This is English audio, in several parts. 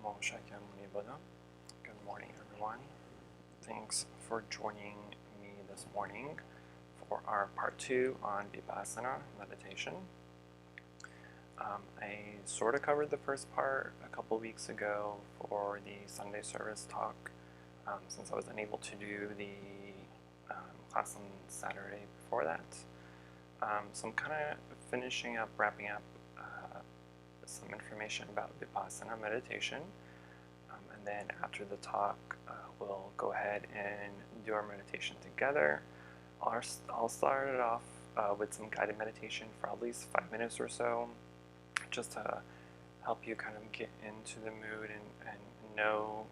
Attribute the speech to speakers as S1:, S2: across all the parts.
S1: Om Shakyamuni Buddha. Good morning, everyone. Thanks for joining me this morning for our part 2 on Vipassana meditation. I sort of covered the first part a couple weeks ago for the Sunday service talk, since I was unable to do the class on Saturday before that. So I'm kind of wrapping up some information about Vipassana meditation, and then after the talk we'll go ahead and do our meditation together. I'll start it off with some guided meditation for at least 5 minutes or so, just to help you kind of get into the mood and know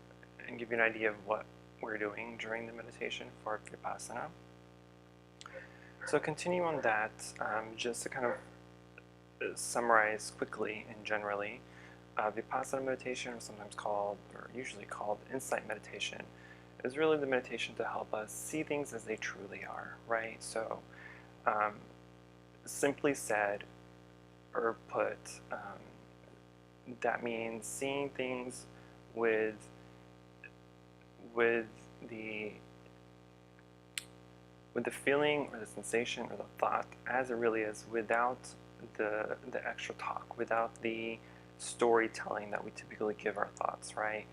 S1: and give you an idea of what we're doing during the meditation for Vipassana. So continue on that, just to kind of summarize quickly and generally, Vipassana meditation, or sometimes called, or usually called, insight meditation, is really the meditation to help us see things as they truly are, right? So, simply said, or put, that means seeing things with the feeling or the sensation or the thought as it really is, without the extra talk, without the storytelling that we typically give our thoughts, right?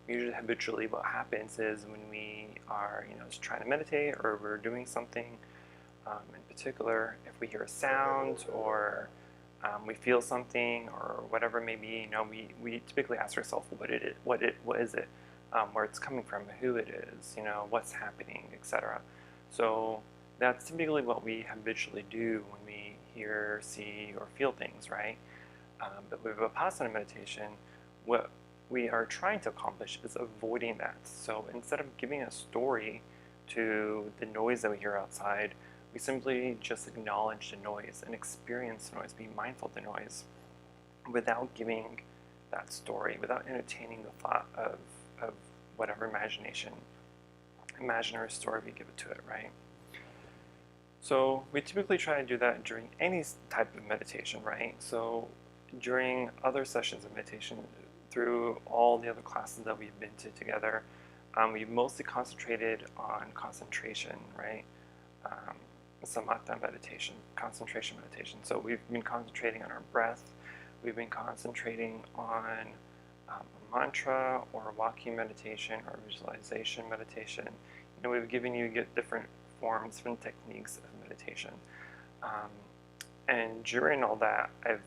S1: Usually, habitually, what happens is when we are, just trying to meditate, or we're doing something in particular, if we hear a sound or we feel something or whatever it may be, we typically ask ourselves what is it, where it's coming from, who it is, what's happening, etc. So that's typically what we habitually do when we hear, see, or feel things, right? But with Vipassana meditation, what we are trying to accomplish is avoiding that. So instead of giving a story to the noise that we hear outside, we simply just acknowledge the noise and experience the noise, be mindful of the noise, without giving that story, without entertaining the thought of whatever imaginary story we give it to it, right? So we typically try to do that during any type of meditation, right? So during other sessions of meditation, through all the other classes that we've been to together, we've mostly concentrated on concentration, right? Samatha meditation, concentration meditation. So we've been concentrating on our breath. We've been concentrating on a mantra or walking meditation or visualization meditation. We've given you different forms, different techniques of meditation. And during all that, I've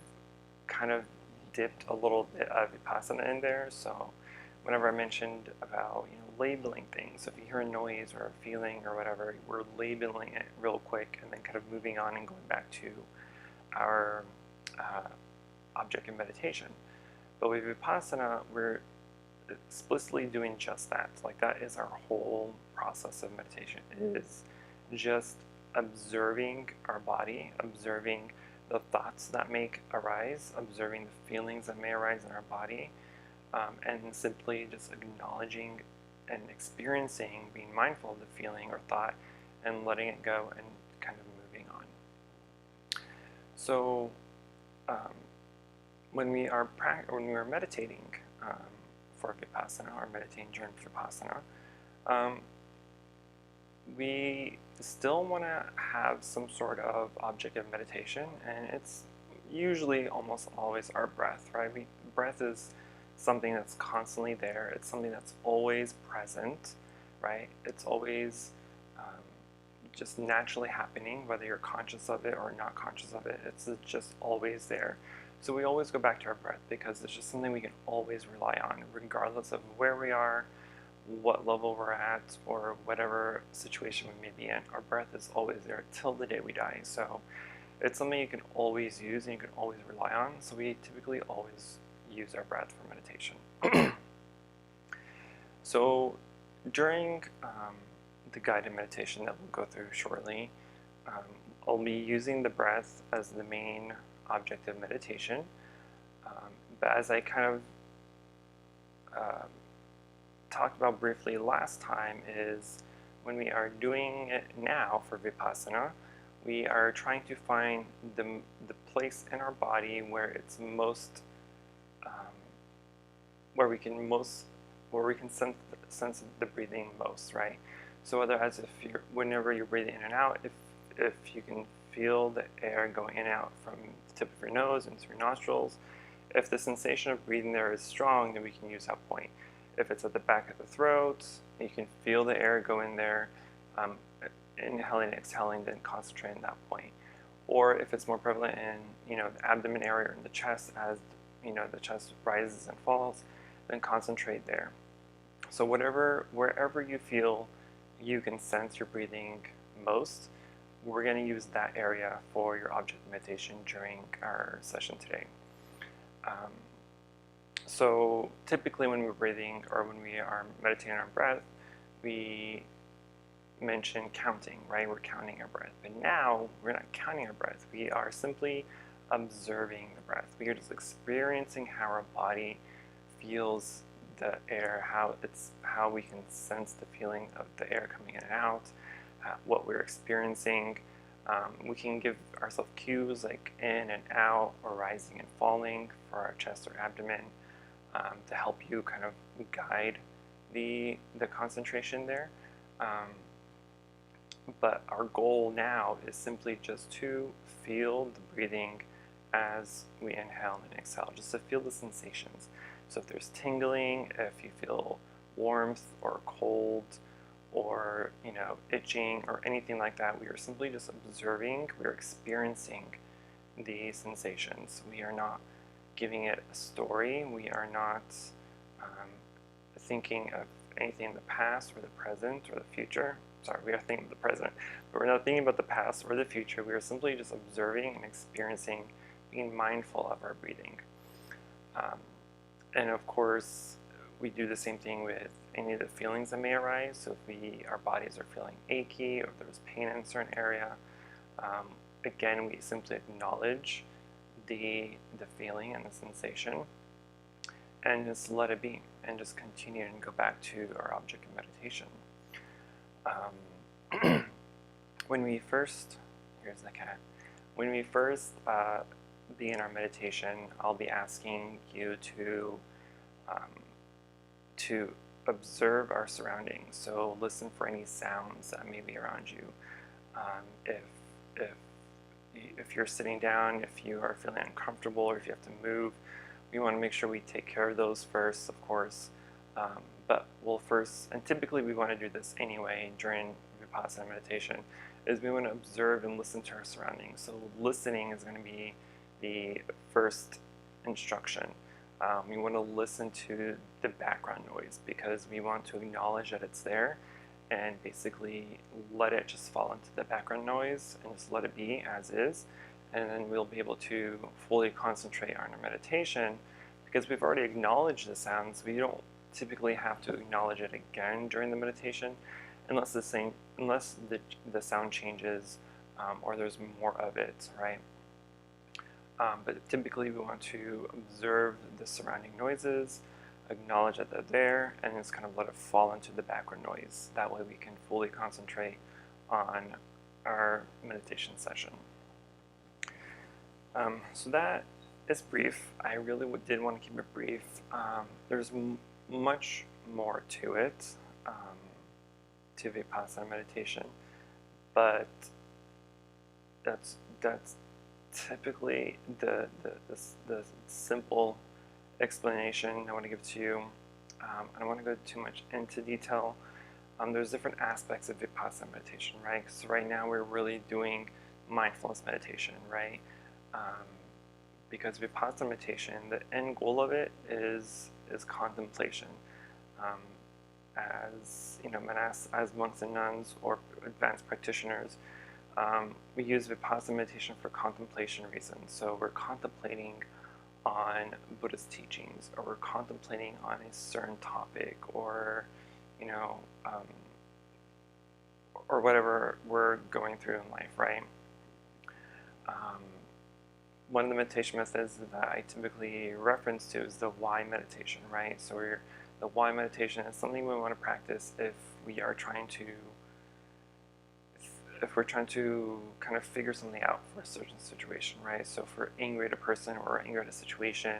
S1: kind of dipped a little bit of Vipassana in there. So whenever I mentioned about labeling things, so if you hear a noise or a feeling or whatever, we're labeling it real quick and then kind of moving on and going back to our object of meditation. But with Vipassana, we're explicitly doing just that. Like, that is our whole process of meditation. It is just observing our body, observing the thoughts that may arise, observing the feelings that may arise in our body, and simply just acknowledging and experiencing, being mindful of the feeling or thought, and letting it go and kind of moving on. So when we are meditating for Vipassana, or meditating during Vipassana, we still want to have some sort of object of meditation, and it's usually almost always our breath, right? Breath is something that's constantly there. It's something that's always present, right? It's always just naturally happening, whether you're conscious of it or not conscious of it. It's just always there. So we always go back to our breath because it's just something we can always rely on, regardless of where we are, what level we're at, or whatever situation we may be in. Our breath is always there till the day we die. So it's something you can always use and you can always rely on. So we typically always use our breath for meditation. So during the guided meditation that we'll go through shortly, I'll be using the breath as the main object of meditation. But as I kind of talked about briefly last time, is when we are doing it now for Vipassana, we are trying to find the place in our body where it's most where we can sense the breathing most, right? So whether as if whenever you're breathing in and out, if you can feel the air going in and out from the tip of your nose into your nostrils, if the sensation of breathing there is strong, then we can use that point. If it's at the back of the throat, you can feel the air go in there, inhaling and exhaling, then concentrate on that point. Or if it's more prevalent in the abdomen area or in the chest, as the chest rises and falls, then concentrate there. So wherever you feel you can sense your breathing most, we're going to use that area for your object meditation during our session today. So typically when we're breathing or when we are meditating on our breath, we mention counting, right? We're counting our breath. But now we're not counting our breath. We are simply observing the breath. We are just experiencing how our body feels the air, how we can sense the feeling of the air coming in and out, what we're experiencing. We can give ourselves cues like in and out or rising and falling for our chest or abdomen to help you kind of guide the concentration there. But our goal now is simply just to feel the breathing as we inhale and exhale, just to feel the sensations. So if there's tingling, if you feel warmth or cold or itching or anything like that, we are simply just observing, we're experiencing the sensations. We are not giving it a story. We are not thinking of anything in the past or the present or the future. Sorry, we are thinking of the present, but we're not thinking about the past or the future. We are simply just observing and experiencing, being mindful of our breathing. And of course, we do the same thing with any of the feelings that may arise. So if our bodies are feeling achy or there's pain in a certain area, again, we simply acknowledge the feeling and the sensation and just let it be and just continue and go back to our object of meditation. When we first begin our meditation, I'll be asking you to observe our surroundings. So listen for any sounds that may be around you. If you're sitting down, if you are feeling uncomfortable, or if you have to move, we want to make sure we take care of those first, of course. But we'll first, and typically we want to do this anyway during Vipassana meditation, is we want to observe and listen to our surroundings. So listening is going to be the first instruction. We want to listen to the background noise because we want to acknowledge that it's there and basically let it just fall into the background noise and just let it be as is. And then we'll be able to fully concentrate on our meditation because we've already acknowledged the sounds. We don't typically have to acknowledge it again during the meditation unless the sound changes or there's more of it, right? But typically we want to observe the surrounding noises, acknowledge that they're there, and just kind of let it fall into the background noise. That way we can fully concentrate on our meditation session. So that is brief. I really did want to keep it brief. There's much more to it, to Vipassana meditation, but that's typically the simple explanation I want to give to you. I don't want to go too much into detail. There's different aspects of Vipassana meditation, right? So right now we're really doing mindfulness meditation, right? Because Vipassana meditation, the end goal of it is contemplation. As monks and nuns or advanced practitioners, we use Vipassana meditation for contemplation reasons. So we're contemplating on Buddhist teachings, or we're contemplating on a certain topic, or or whatever we're going through in life, right? One of the meditation methods that I typically reference to is the why meditation, right? So the why meditation is something we want to practice if we're trying to kind of figure something out for a certain situation, right? So if we're angry at a person or angry at a situation,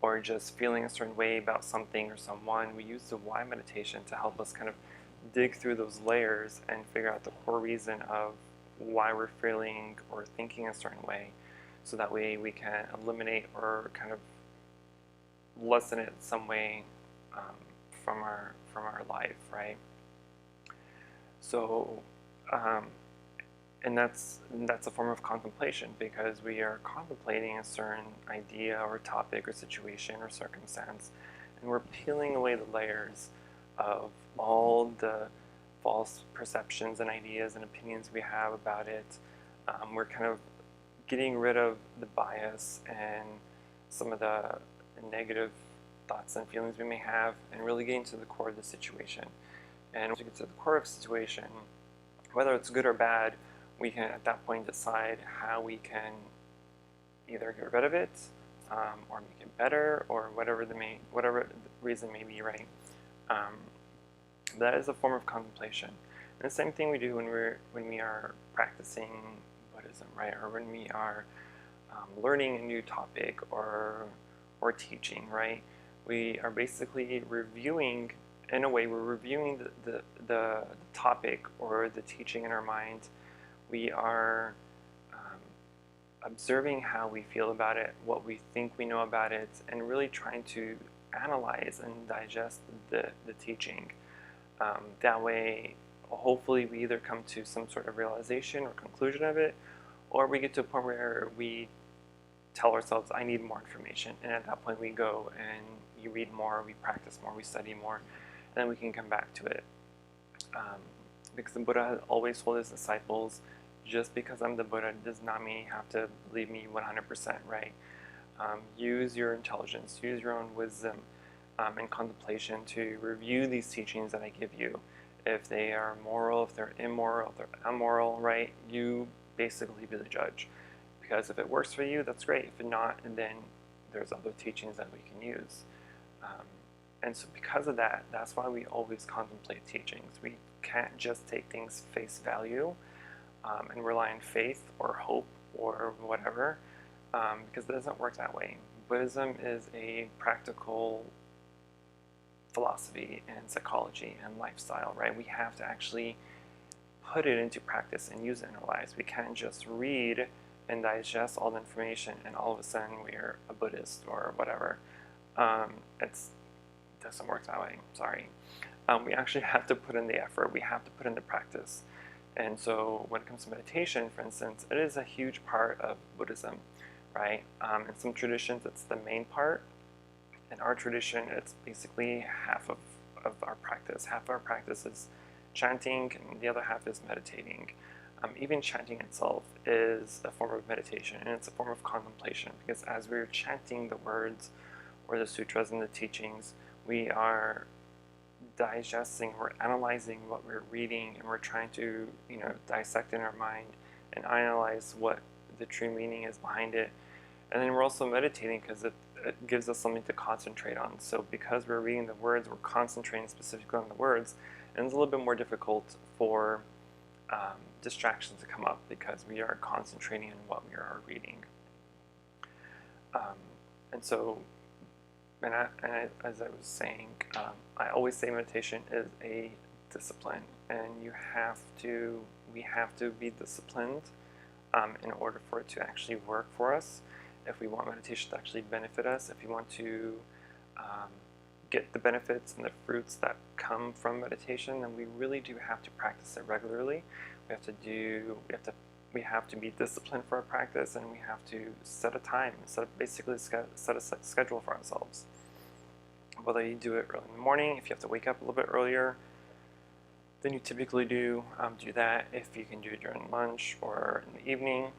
S1: or just feeling a certain way about something or someone, we use the why meditation to help us kind of dig through those layers and figure out the core reason of why we're feeling or thinking a certain way, so that way we can eliminate or kind of lessen it some way from our life, right? So, and that's a form of contemplation, because we are contemplating a certain idea or topic or situation or circumstance, and we're peeling away the layers of all the false perceptions and ideas and opinions we have about it. We're kind of getting rid of the bias and some of the negative thoughts and feelings we may have, and really getting to the core of the situation. And once we get to the core of the situation, whether it's good or bad, we can at that point decide how we can either get rid of it or make it better, or whatever the reason may be, right? That is a form of contemplation. And the same thing we do when we are practicing Buddhism, right? Or when we are learning a new topic or teaching, right? We are basically reviewing, in a way, we're reviewing the topic or the teaching in our mind. We are observing how we feel about it, what we think we know about it, and really trying to analyze and digest the teaching. That way, hopefully, we either come to some sort of realization or conclusion of it, or we get to a point where we tell ourselves, I need more information. And at that point, we go and you read more, we practice more, we study more, and then we can come back to it. Because the Buddha has always told his disciples, just because I'm the Buddha does not mean you have to believe me 100%, right? Use your intelligence, use your own wisdom and contemplation to review these teachings that I give you. If they are moral, if they're immoral, if they're immoral, right? You basically be the judge. Because if it works for you, that's great. If not, then there's other teachings that we can use. And so because of that, that's why we always contemplate teachings. We can't just take things face value and rely on faith or hope or whatever, because it doesn't work that way. Buddhism is a practical philosophy and psychology and lifestyle, right? We have to actually put it into practice and use it in our lives. We can't just read and digest all the information and all of a sudden we're a Buddhist or whatever. It doesn't work that way, sorry. We actually have to put in the effort. We have to put in the practice. And so when it comes to meditation, for instance, it is a huge part of Buddhism, right? In some traditions, it's the main part. In our tradition, it's basically half of our practice. Half of our practice is chanting, and the other half is meditating. Even chanting itself is a form of meditation, and it's a form of contemplation, because as we're chanting the words or the sutras and the teachings, we are digesting, we're analyzing what we're reading, and we're trying to, dissect in our mind and analyze what the true meaning is behind it. And then we're also meditating because it gives us something to concentrate on. So because we're reading the words, we're concentrating specifically on the words, and it's a little bit more difficult for distractions to come up because we are concentrating on what we are reading. And so, as I was saying, I always say meditation is a discipline, and we have to be disciplined in order for it to actually work for us. If we want meditation to actually benefit us, if we want to get the benefits and the fruits that come from meditation, then we really do have to practice it regularly. We have to be disciplined for our practice, and we have to set a time, set a schedule for ourselves. Whether you do it early in the morning, if you have to wake up a little bit earlier than you typically do that. If you can do it during lunch or in the evening,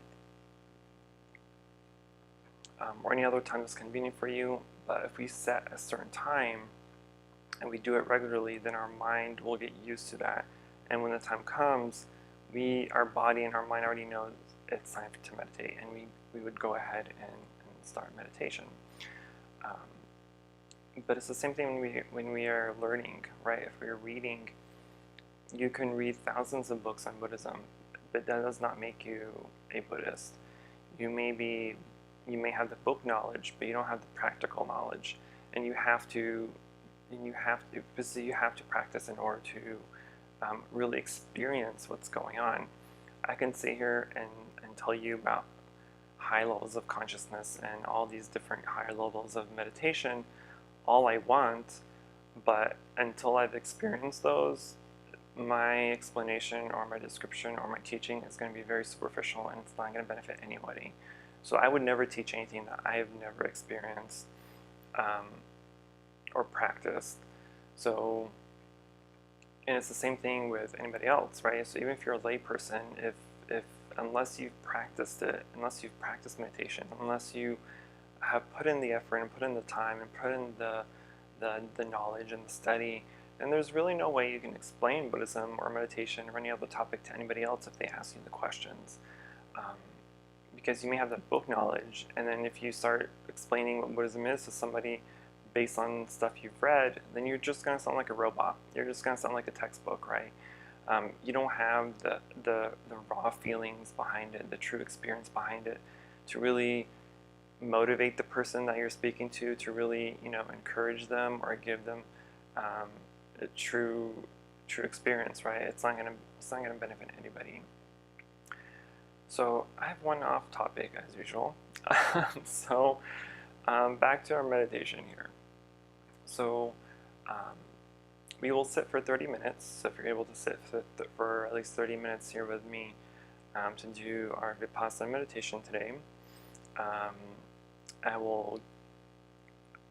S1: or any other time that's convenient for you. But if we set a certain time and we do it regularly, then our mind will get used to that. And when the time comes, our body and our mind already know it's time to meditate, and we would go ahead and start meditation. But it's the same thing when we are learning, right? If we're reading, you can read thousands of books on Buddhism, but that does not make you a Buddhist. You may be you may have the book knowledge, but you don't have the practical knowledge, and you have to practice in order to really experience what's going on. I can sit here and tell you about high levels of consciousness and all these different higher levels of meditation all I want, but until I've experienced those, my explanation or my description or my teaching is going to be very superficial, and it's not going to benefit anybody. So I would never teach anything that I have never experienced or practiced. So, and it's the same thing with anybody else, right? So even if you're a layperson, if unless you've practiced it, unless you've practiced meditation, unless you have put in the effort and put in the time and put in the knowledge and the study, and there's really no way you can explain Buddhism or meditation or any other topic to anybody else if they ask you the questions. Because you may have that book knowledge, and then if you start explaining what Buddhism is to somebody based on stuff you've read, then you're just going to sound like a robot. You're just going to sound like a textbook, right? You don't have the raw feelings behind it, the true experience behind it, to really motivate the person that you're speaking to really, encourage them or give them a true experience, right? It's not gonna benefit anybody. So I have one off topic as usual. So back to our meditation here. So we will sit for 30 minutes. So if you're able to sit for at least 30 minutes here with me to do our Vipassana meditation today, I will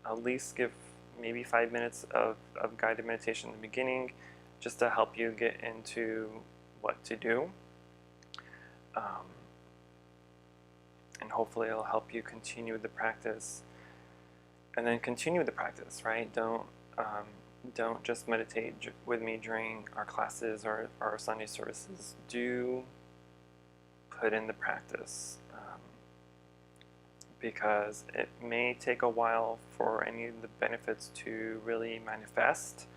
S1: at least give maybe 5 minutes of guided meditation in the beginning, just to help you get into what to do. And hopefully it'll help you continue the practice, and then continue the practice, right? Don't just meditate with me during our classes or our Sunday services. Do put in the practice, because it may take a while for any of the benefits to really manifest,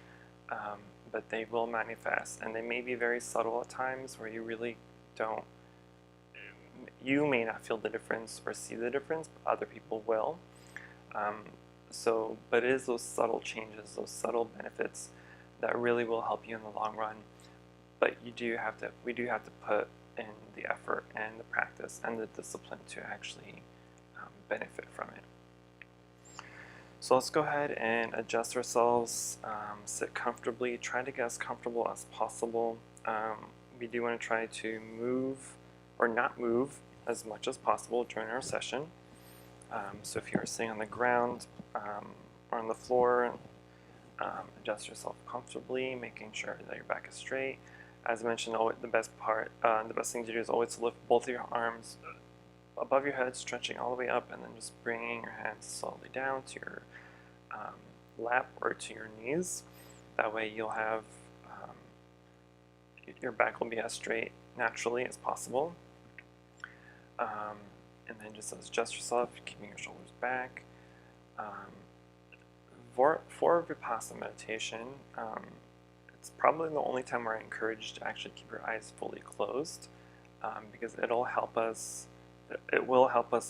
S1: but they will manifest, and they may be very subtle at times where you really don't, you may not feel the difference or see the difference, but other people will. But it is those subtle changes, those subtle benefits that really will help you in the long run. But we do have to put in the effort and the practice and the discipline to actually benefit from it. So let's go ahead and adjust ourselves, sit comfortably, try to get as comfortable as possible. We do want to try to move or not move as much as possible during our session. So if you're sitting on the ground or on the floor, adjust yourself comfortably, making sure that your back is straight. As mentioned, the best thing to do is always to lift both of your arms above your head, stretching all the way up, and then just bringing your hands slowly down to your lap or to your knees. That way you'll have, your back will be as straight naturally as possible. And then just adjust yourself, keeping your shoulders back. For Vipassana meditation, it's probably the only time where I encourage to actually keep your eyes fully closed, because it will help us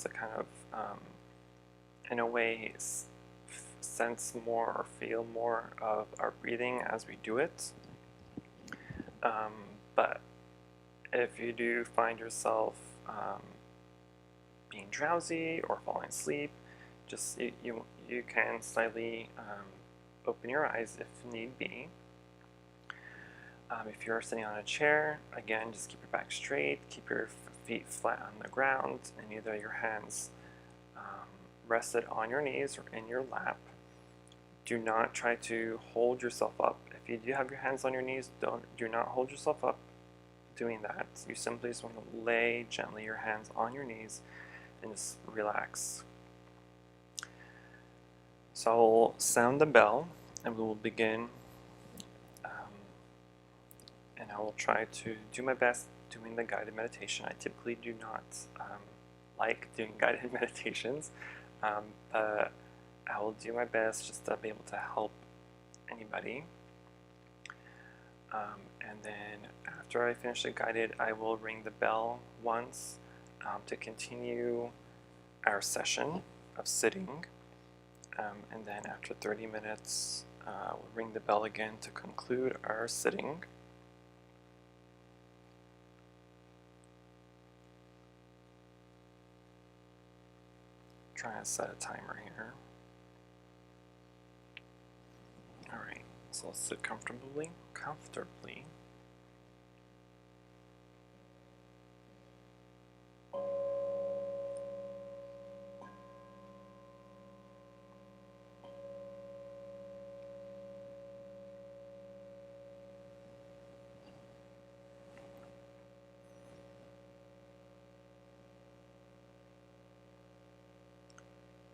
S1: to kind of, in a way, sense more or feel more of our breathing as we do it. But if you do find yourself being drowsy or falling asleep, just you can slightly open your eyes if need be. If you're sitting on a chair, again, just keep your back straight, keep your feet flat on the ground, and either your hands rested on your knees or in your lap. Do not try to hold yourself up. If you do have your hands on your knees, do not hold yourself up doing that. You simply just want to lay gently your hands on your knees and just relax. So I'll sound the bell and we will begin, and I will try to do my best doing the guided meditation. I typically do not like doing guided meditations, but I will do my best just to be able to help anybody. And then after I finish the guided, I will ring the bell once to continue our session of sitting, and then after 30 minutes we'll ring the bell again to conclude our sitting. Trying to set a timer here. Alright, so let's sit comfortably.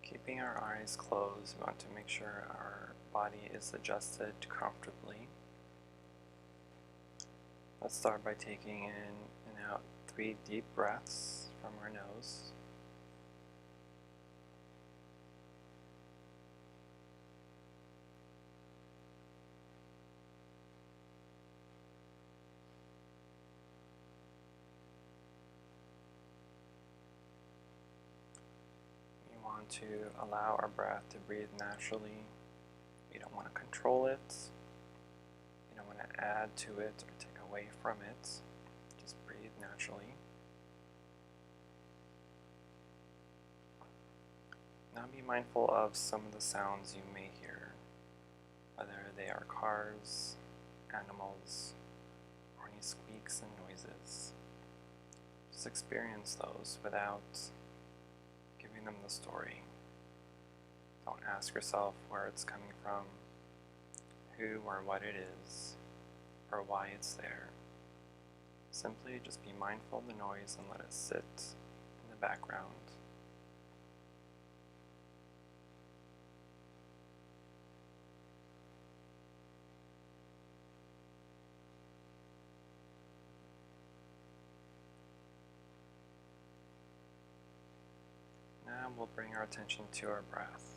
S1: Keeping our eyes closed, we want to make sure our body is adjusted comfortably. Let's start by taking in and out 3 deep breaths from our nose. To allow our breath to breathe naturally. You don't want to control it. You don't want to add to it or take away from it. Just breathe naturally. Now be mindful of some of the sounds you may hear, whether they are cars, animals, or any squeaks and noises. Just experience those without giving them the story. Don't ask yourself where it's coming from, who or what it is, or why it's there. Simply just be mindful of the noise and let it sit in the background. Now we'll bring our attention to our breath.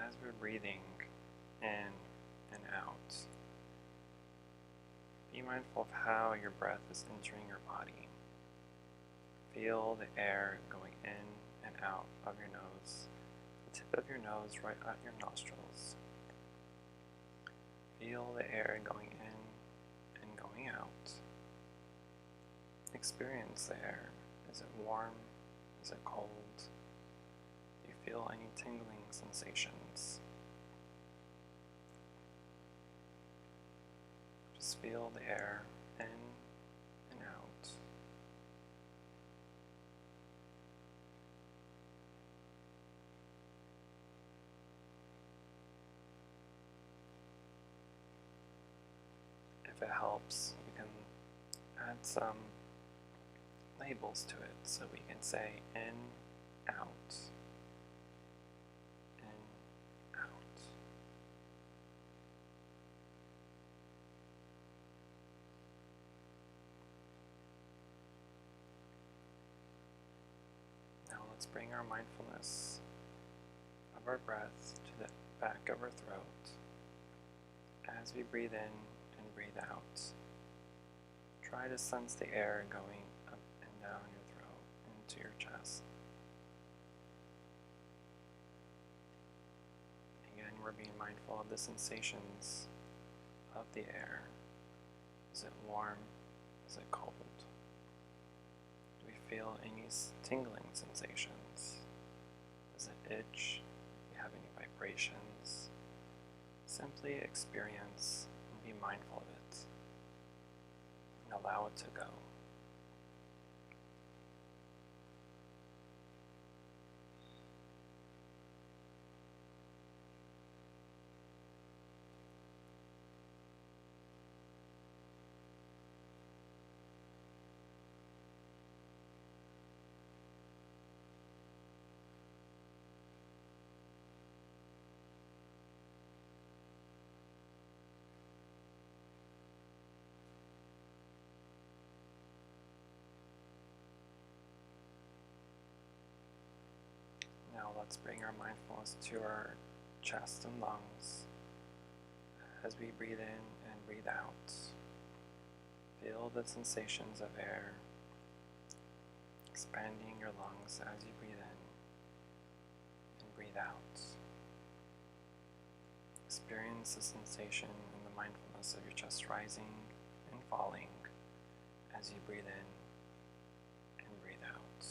S1: As we're breathing in and out, be mindful of how your breath is entering your body. Feel the air going in and out of your nose, the tip of your nose right at your nostrils. Feel the air going in and going out. Experience the air. Is it warm? Is it cold? Do you feel any tingling sensations? Just feel the air in and out. If it helps, you can add some labels to it, so we can say in, out, in, out. Now let's bring our mindfulness of our breath to the back of our throat as we breathe in and breathe out. Try to sense the air going up and down your throat into your chest. Again, we're being mindful of the sensations of the air. Is it warm? Is it cold? Do we feel any tingling sensations? Does it itch? Do you have any vibrations? Simply experience and be mindful of it. And allow it to go. Now let's bring our mindfulness to our chest and lungs as we breathe in and breathe out. Feel the sensations of air expanding your lungs as you breathe in and breathe out. Experience the sensation and the mindfulness of your chest rising and falling as you breathe in and breathe out.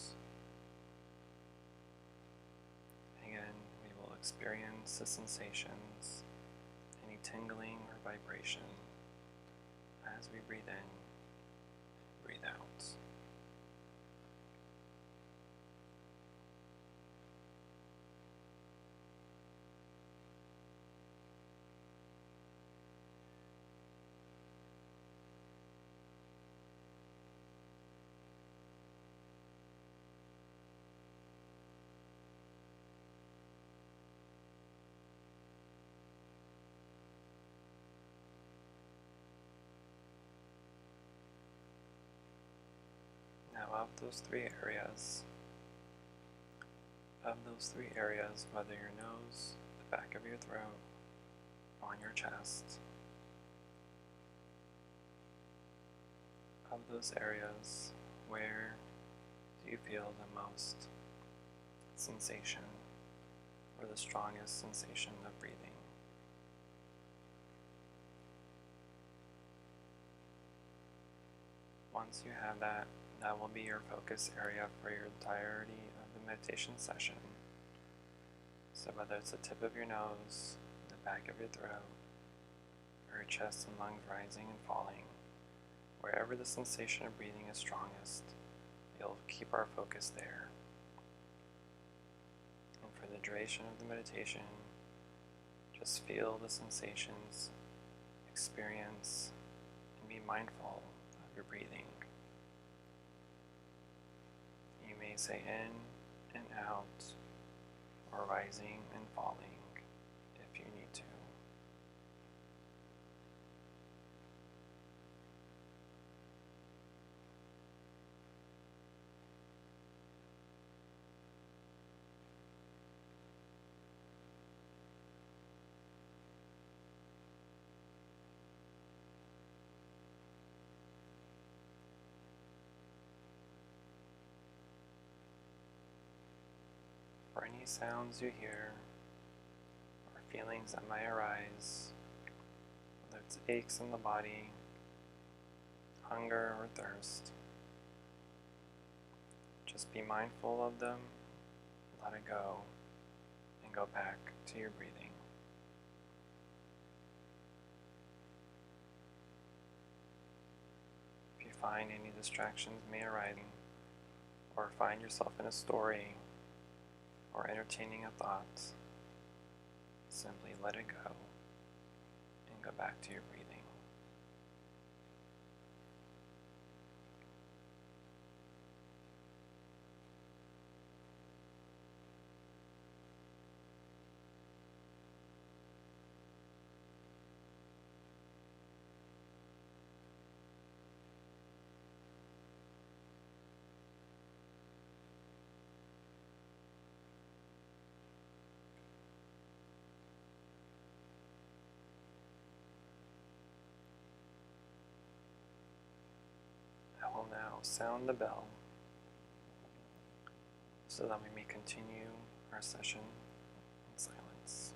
S1: Again, we will experience the sensations, any tingling or vibration as we breathe in, breathe out. Now of those three areas, whether your nose, the back of your throat, on your chest, of those areas, where do you feel the most sensation or the strongest sensation of breathing? Once you have that, that will be your focus area for your entirety of the meditation session. So whether it's the tip of your nose, the back of your throat, or your chest and lungs rising and falling, wherever the sensation of breathing is strongest, you'll keep our focus there. And for the duration of the meditation, just feel the sensations, experience, and be mindful of your breathing. You may say in and out, or rising and falling if you need to. For any sounds you hear or feelings that might arise, whether it's aches in the body, hunger or thirst, just be mindful of them, let it go, and go back to your breathing. If you find any distractions may arise, or find yourself in a story or entertaining a thought, simply let it go and go back to your breathing. I will now sound the bell so that we may continue our session in silence.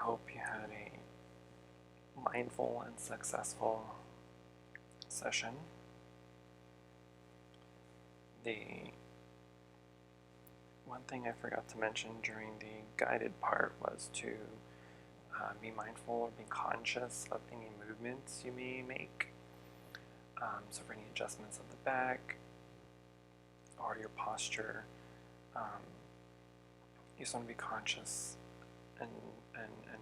S1: hope you had a mindful and successful session. The one thing I forgot to mention during the guided part was to be mindful or be conscious of any movements you may make. So for any adjustments of the back or your posture, you just want to be conscious and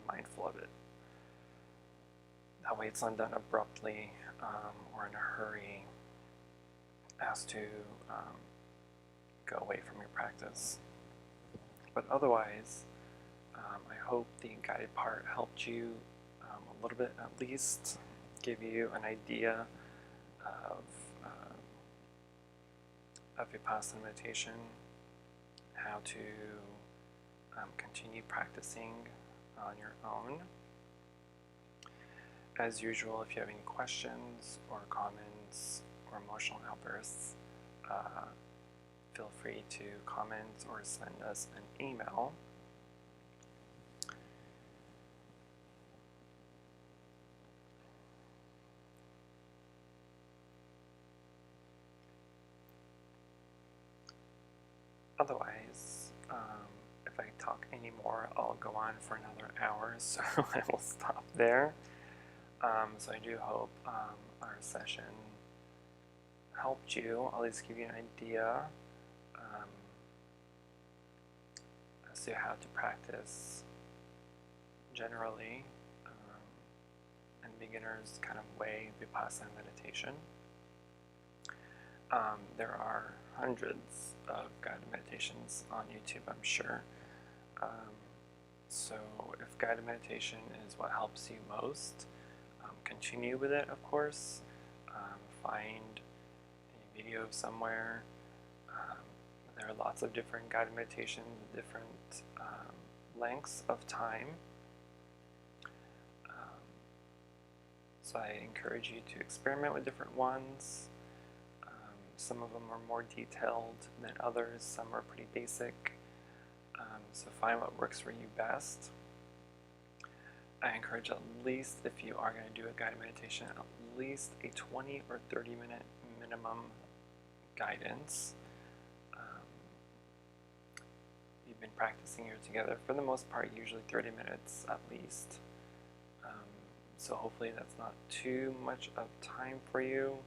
S1: mindful of it. That way it's not done abruptly or in a hurry as to go away from your practice. But otherwise, I hope the guided part helped you a little bit, at least give you an idea of Vipassana meditation, how to continue practicing on your own. As usual, if you have any questions or comments or emotional outbursts, feel free to comment or send us an email. Otherwise, if I talk anymore, I'll go on for another hour, so I will stop there. So I do hope our session helped you, at least give you an idea as to how to practice generally in beginner's kind of way Vipassana meditation. There are hundreds of guided meditations on YouTube, I'm sure. So if guided meditation is what helps you most, continue with it, of course. Find a video somewhere. There are lots of different guided meditations, different lengths of time. So I encourage you to experiment with different ones. Some of them are more detailed than others, some are pretty basic. So find what works for you best. I encourage, at least if you are going to do a guided meditation, at least a 20 or 30 minute minimum guidance. You've been practicing here together for the most part, usually 30 minutes at least. So hopefully that's not too much of time for you.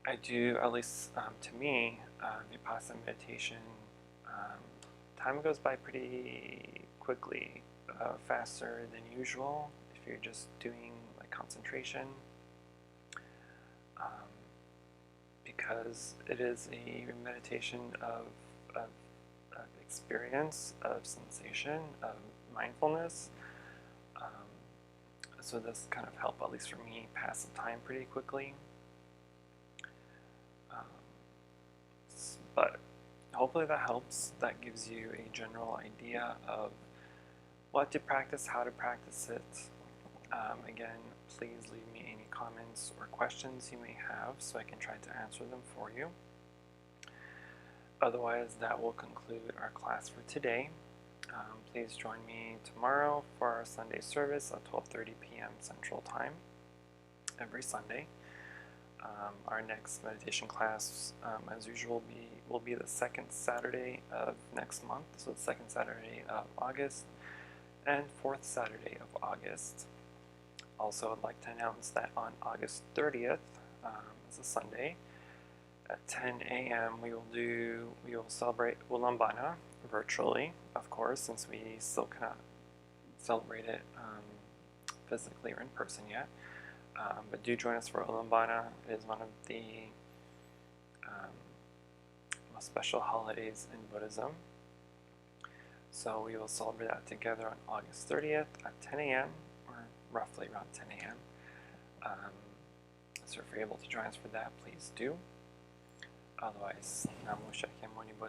S1: I do, at least to me, Vipassana meditation, time goes by pretty quickly, faster than usual if you're just doing like concentration, because it is a meditation of experience, of sensation, of mindfulness. So this kind of help, at least for me, pass the time pretty quickly. But hopefully that helps. That gives you a general idea of what to practice, how to practice it. Again, please leave me any comments or questions you may have so I can try to answer them for you. Otherwise, that will conclude our class for today. Please join me tomorrow for our Sunday service at 12:30 p.m. Central Time, every Sunday. Our next meditation class, as usual, will be the second Saturday of next month, so the second Saturday of August and fourth Saturday of August. Also, I'd like to announce that on August 30th, is a Sunday, at 10 a.m. we will celebrate Ulambana virtually, of course, since we still cannot celebrate it physically or in person yet. But do join us for Ulambana. It is one of the most special holidays in Buddhism. So we will celebrate that together on August 30th at 10 a.m. or roughly around 10 a.m. So if you're able to join us for that, please do. Otherwise, Namo Shakyamuni Buddha.